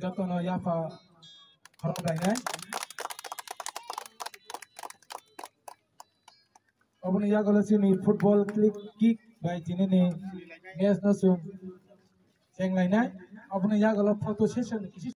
Jatuh no Yafa harap lainnya. Abang ya kalau sini football kick baik ini nih match nasum yang lainnya. Abang ya kalau photo session kisi.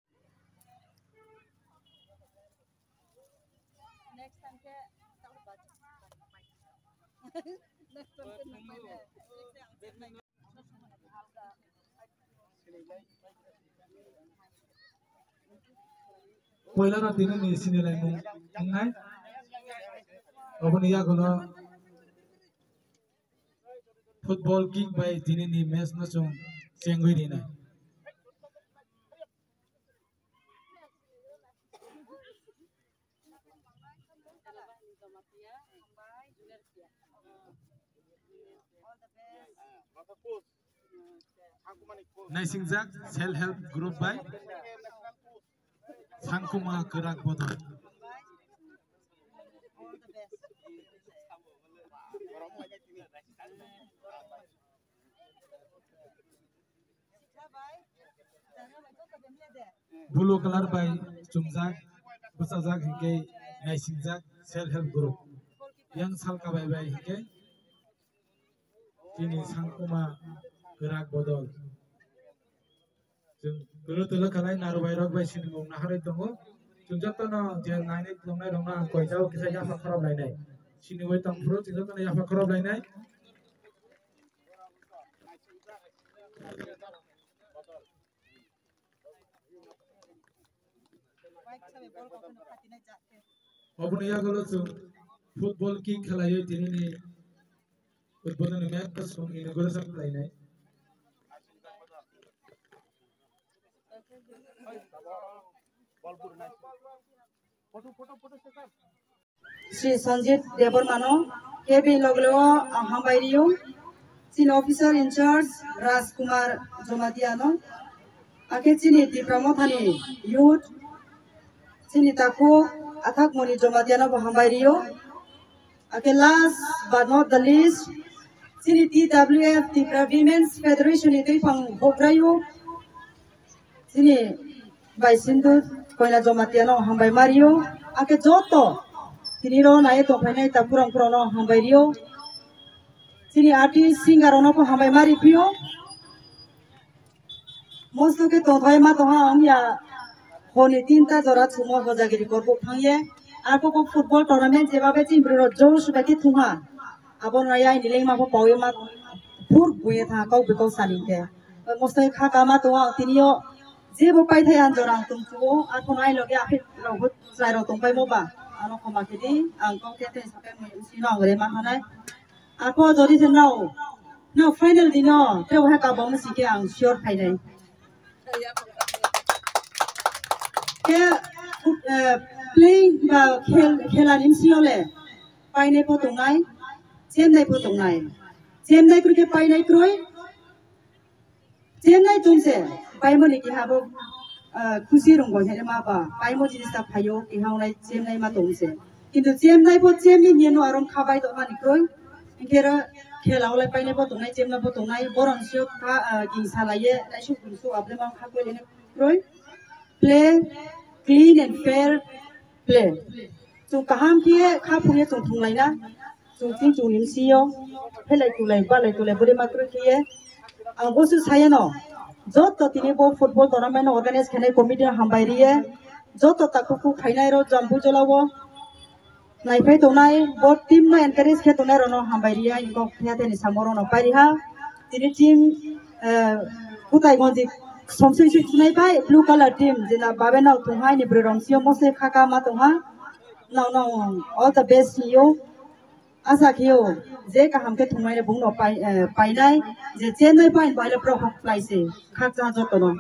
Pola na dinu ni sini lain mengai. Abang ya kalau football kick baik ini nih match nasum sengui ni na. Naisingjak self help group by Sangkuma Gerak Bodol. Bulu color by Chumjak Busajak hingke Naisingjak self help group. Yang salka by hingke ini Sangkuma Gerak Bodol. Dulu kalai narubai rok by sini mau nahari tunggu. Tunjuk na dia naik tungai rona kau jauh kisah Yafa kerap lainnya. Sini way tampuru tunjuk na Yafa kerap lainnya. Abang ya kalau tu football kick kelayu ini ni football ni match pasung ini gol satu lainnya. Sri Sanjit Debormano, KB Loglo Hambairiu, Senior Officer in Charge Rajkumar Jomatiano, Akechini Dipramothani Youth, Sini Taku Athak Moni Jomatiano Hambairiu, Ake last but not the least, Sini TWF Tipra Women's Federation itu pang Hobrayu, Sini by Sindhu Koina Jomatiano Hambai Mario, Ake Joto. Sini ro naik topene tak kurang no hambai rio. Sini artis singer ono po hambai mari pio. Mostu ke tohai ma toha ya honi tinta jora sumo hojagiri korbo thangye. Aku ko football tournament jebabe cimbro josh baki thunga. Abon raya ini ma po pawe ma pur buye tha kau beko salingke. Mostu kha kama toha tinio jebo pai thai an jorang tumtu aku nai loge apit rohut sai ro tumpai moba. Ano komakidi, angkong kete sampai sino angre mahanai. Aku jadi senau, no final dino, terus heka bom sike ang sure final. Ke playing ba khelanin siole, paine po tungai, jem nai po tungai, jem nai kruke paine kroi, jem nai tungse, paimo niki habo. Kusi rong gong hene maba, pai mo jenis tak payo, ihang nai jem nai matongse. Kintu jem nai po jem ni nieno arom kabai to mani kroi, ingkera kela oleh pai nai po tongai jem nai po tongai, boron siok ka gingsalaye, nai shuk bunsu able mang kakoi lene kroi. Play clean and fair play. Tung kaham kie kapuye tung tung lai na, tung ting tung nim siyo, pelai tulai boleh makro kie, ang bosu saya no. Joto tini bo football tournament organize kene committee hambai riye joto takuku khainai ro jambu jolawo naipai tonai bo team no encourage khe tonai ro no hambai riya inko khate ni samoro no pai ha tini team kutai monji somsui sui tunai pai blue color team jena babe na tunghai ni brorongsio mose khaka ma tongha no all the best to you asa kyo je ka hamke thumai le bungno pai nai je chen nai pai bai le pro hok plai se khak cha jo to no